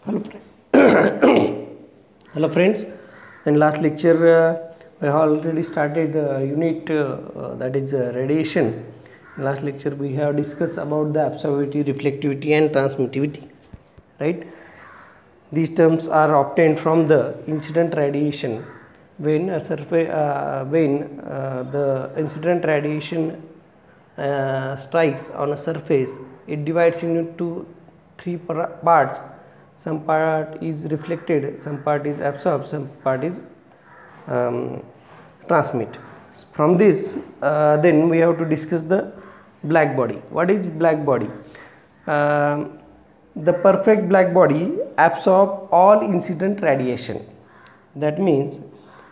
Hello, hello friends. In last lecture, we have already started unit that is radiation. In last lecture, we have discussed about the absorptivity, reflectivity, and transmittivity. Right? These terms are obtained from the incident radiation. When a surface, the incident radiation strikes on a surface, it divides into three parts. Some part is reflected, some part is absorbed, some part is transmit. From this, then we have to discuss the black body. What is black body? The perfect black body absorb all incident radiation. That means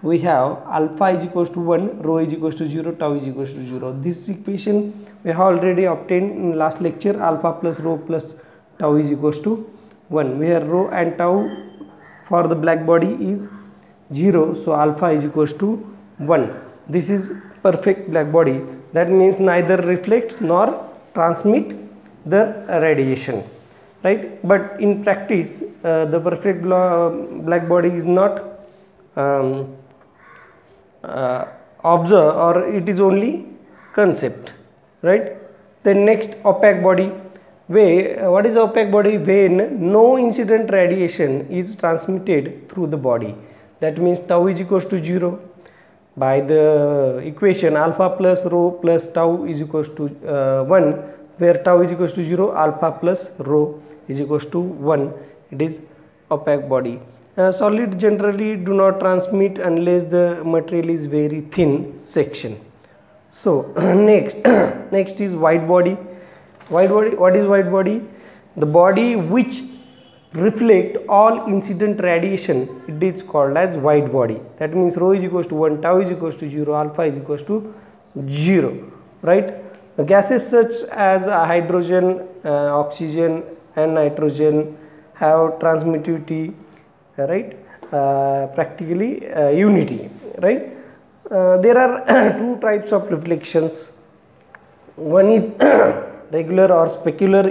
we have alpha is equals to 1, rho is equals to 0, tau is equals to 0. This equation we have already obtained in last lecture. Alpha plus rho plus tau is equals to 1, where rho and tau for the black body is 0, so alpha is equals to 1. This is perfect black body. That means neither reflects nor transmit the radiation, right? But in practice, the perfect black body is not observed, or it is only concept, right? Then next, opaque body. What is opaque body? When no incident radiation is transmitted through the body. That means tau is equals to 0. By the equation alpha plus rho plus tau is equals to 1, where tau is equals to 0, alpha plus rho is equals to 1. It is opaque body. Solid generally do not transmit unless the material is very thin section. So next is white body. White body, what is white body? The body which reflect all incident radiation, it is called as white body. That means rho is equals to 1, tau is equals to 0, alpha is equals to 0, right? Gases such as hydrogen, oxygen and nitrogen have transmittivity, right? Practically unity, right? There are two types of reflections. One is regular or specular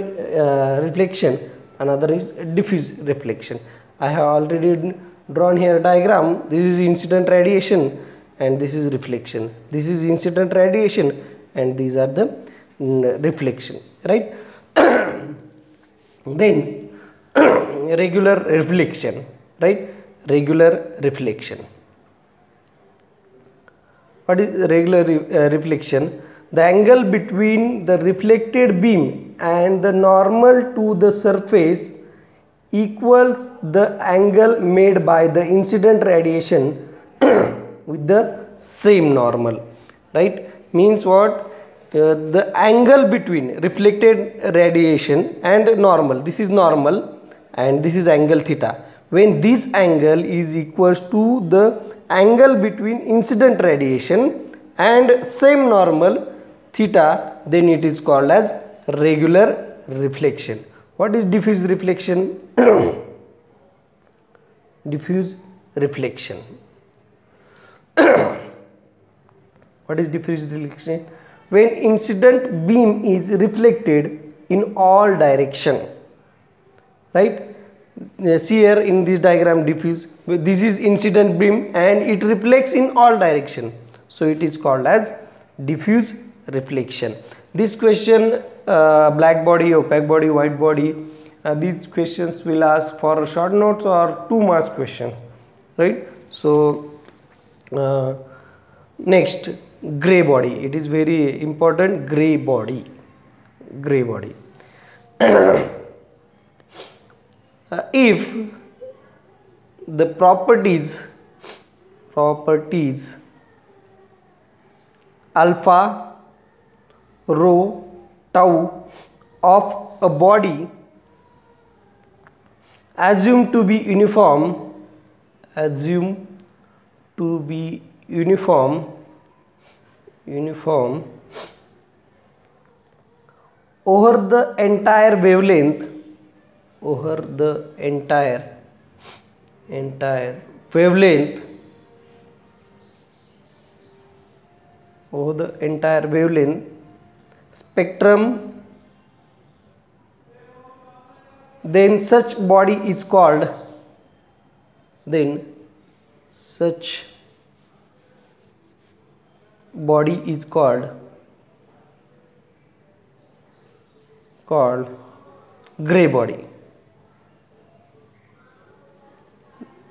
reflection, another is diffuse reflection. I have already drawn here a diagram. This is incident radiation and this is reflection. This is incident radiation and these are the reflection, right? Then regular reflection, right? Regular reflection. What is regular reflection? The angle between the reflected beam and the normal to the surface equals the angle made by the incident radiation with the same normal, right? Means what? The angle between reflected radiation and normal, this is normal and this is angle theta. When this angle is equals to the angle between incident radiation and same normal theta, then it is called as regular reflection. What is diffuse reflection? Diffuse reflection. What is diffuse reflection? When incident beam is reflected in all direction, right? See here in this diagram, diffuse, this is incident beam and it reflects in all direction, so it is called as diffuse reflection. This question, black body, opaque body, white body, these questions will ask for short notes or 2 marks questions, right? So next, gray body. It is very important. Gray body. Gray body. If the properties alpha, rho, tau of a body assumed to be uniform, over the entire wavelength, spectrum, then such body is called gray body,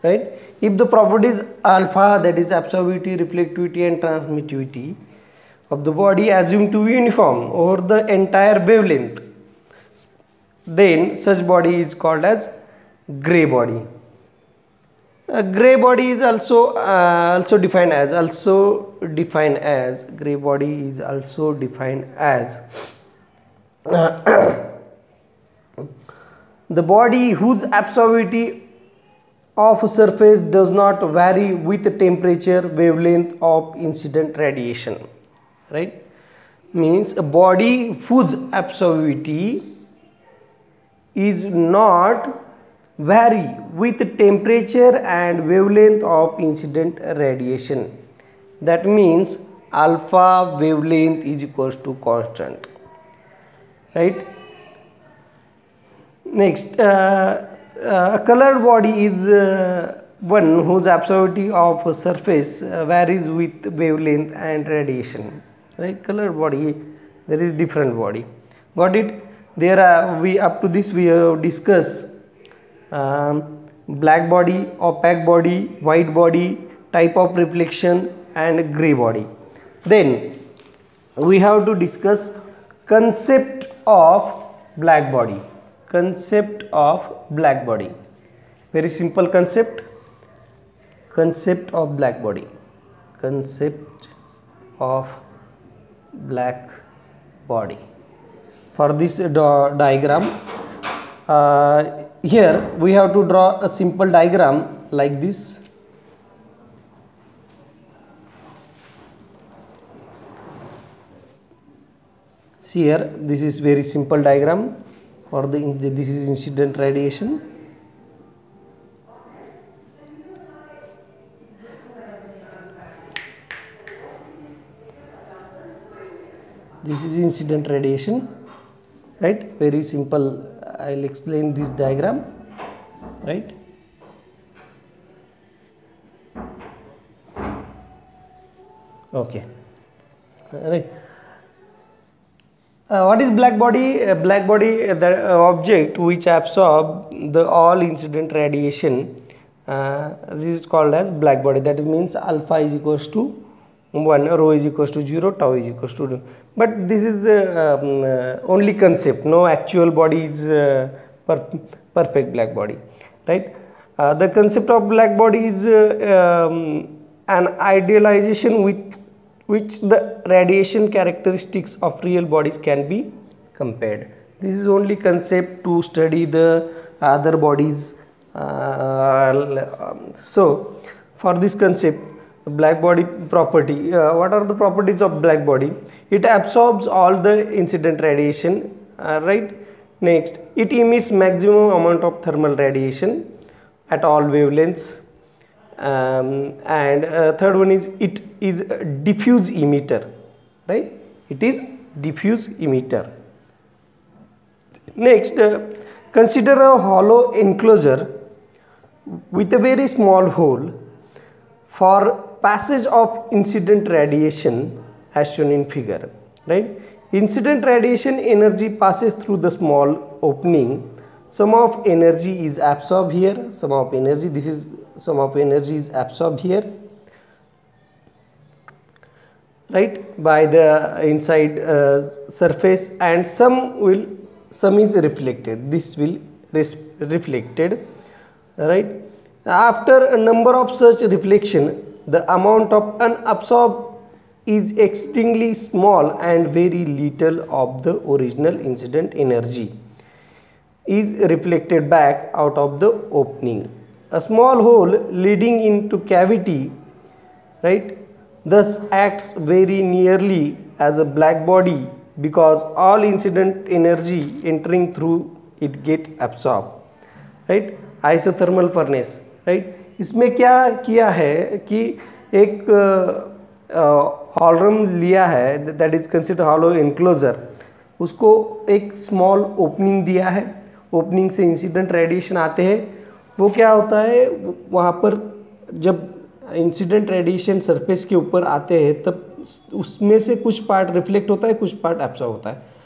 right? If the properties alpha, that is absorptivity, reflectivity and transmittivity of the body assumed to be uniform over the entire wavelength, then such body is called as gray body. Gray body is also defined as gray body is also defined as the body whose absorptivity of a surface does not vary with the temperature, wavelength of incident radiation, right? Means a body whose absorptivity is not vary with the temperature and wavelength of incident radiation. That means alpha wavelength is equals to constant, right? Next, a colored body is one whose absorptivity of a surface varies with wavelength and radiation, right? Colored body, there is different body. Got it? There are, we up to this we have discussed black body, opaque body, white body, type of reflection and gray body. Then we have to discuss concept of black body. Concept of black body, very simple concept. Concept of black body, concept of black body. For this diagram, here we have to draw a simple diagram like this. See here, this is very simple diagram. For this is incident radiation. This is incident radiation, right? Very simple. I'll explain this diagram, right? Okay, right. What is black body? Black body, the object which absorb the all incident radiation. This is called as black body. That means alpha is equals to 1, rho is equals to 0, tau is equals to 2. But this is only concept. No actual body is perfect black body, right? The concept of black body is an idealization with which the radiation characteristics of real bodies can be compared. This is only concept to study the other bodies. So for this concept, black body property, what are the properties of black body? It absorbs all the incident radiation, right? Next, it emits maximum amount of thermal radiation at all wavelengths. And third one is it is a diffuse emitter, right? It is diffuse emitter. Next, consider a hollow enclosure with a very small hole for passage of incident radiation as shown in figure, right? Incident radiation energy passes through the small opening. Some of energy is absorbed here, some of energy is absorbed here, right, by the inside surface, and some is reflected. This will reflected, right? After a number of such reflection, the amount of unabsorbed is extremely small and very little of the original incident energy is reflected back out of the opening. A small hole leading into cavity, right, thus acts very nearly as a black body because all incident energy entering through it gets absorbed, right? Isothermal furnace, right? इसमें क्या किया है कि एक हॉलरम लिया है, that is consider hollow enclosure, उसको एक स्मॉल ओपनिंग दिया है, ओपनिंग से इंसिडेंट रेडिएशन आते हैं, वो क्या होता है, वहाँ पर जब इंसिडेंट रेडिएशन सरफेस के ऊपर आते हैं तब उसमें से कुछ पार्ट रिफ्लेक्ट होता है, कुछ पार्ट एब्जॉर्ब होता है।